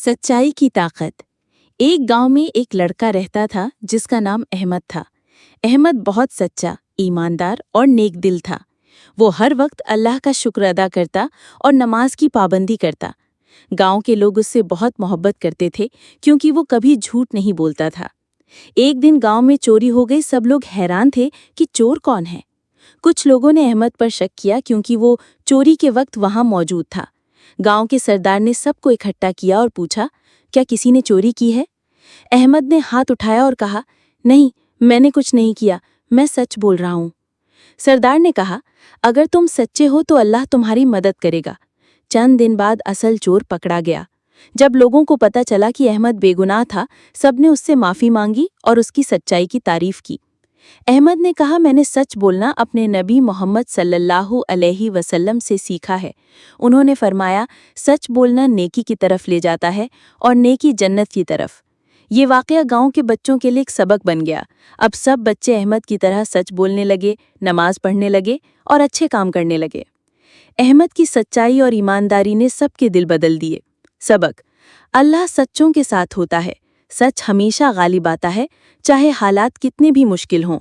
सच्चाई की ताकत। एक गांव में एक लड़का रहता था जिसका नाम अहमद था। अहमद बहुत सच्चा, ईमानदार और नेक दिल था। वो हर वक्त अल्लाह का शुक्र अदा करता और नमाज की पाबंदी करता। गांव के लोग उससे बहुत मोहब्बत करते थे क्योंकि वो कभी झूठ नहीं बोलता था। एक दिन गांव में चोरी हो गई। सब लोग हैरान थे कि चोर कौन है। कुछ लोगों ने अहमद पर शक किया क्योंकि वो चोरी के वक्त वहां मौजूद था। गांव के सरदार ने सबको इकट्ठा किया और पूछा, क्या किसी ने चोरी की है? अहमद ने हाथ उठाया और कहा, नहीं, मैंने कुछ नहीं किया, मैं सच बोल रहा हूँ। सरदार ने कहा, अगर तुम सच्चे हो तो अल्लाह तुम्हारी मदद करेगा। चंद दिन बाद असल चोर पकड़ा गया। जब लोगों को पता चला कि अहमद बेगुनाह था, सबने उससे माफ़ी मांगी और उसकी सच्चाई की तारीफ की। अहमद ने कहा, मैंने सच बोलना अपने नबी मोहम्मद सल्लल्लाहु अलैहि वसल्लम से सीखा है। उन्होंने फरमाया, सच बोलना नेकी की तरफ ले जाता है और नेकी जन्नत की तरफ। ये वाक़या गांव के बच्चों के लिए एक सबक बन गया। अब सब बच्चे अहमद की तरह सच बोलने लगे, नमाज पढ़ने लगे और अच्छे काम करने लगे। अहमद की सच्चाई और ईमानदारी ने सबके दिल बदल दिए। सबक: अल्लाह सच्चों के साथ होता है। सच हमेशा गालिब आता है, चाहे हालात कितने भी मुश्किल हों।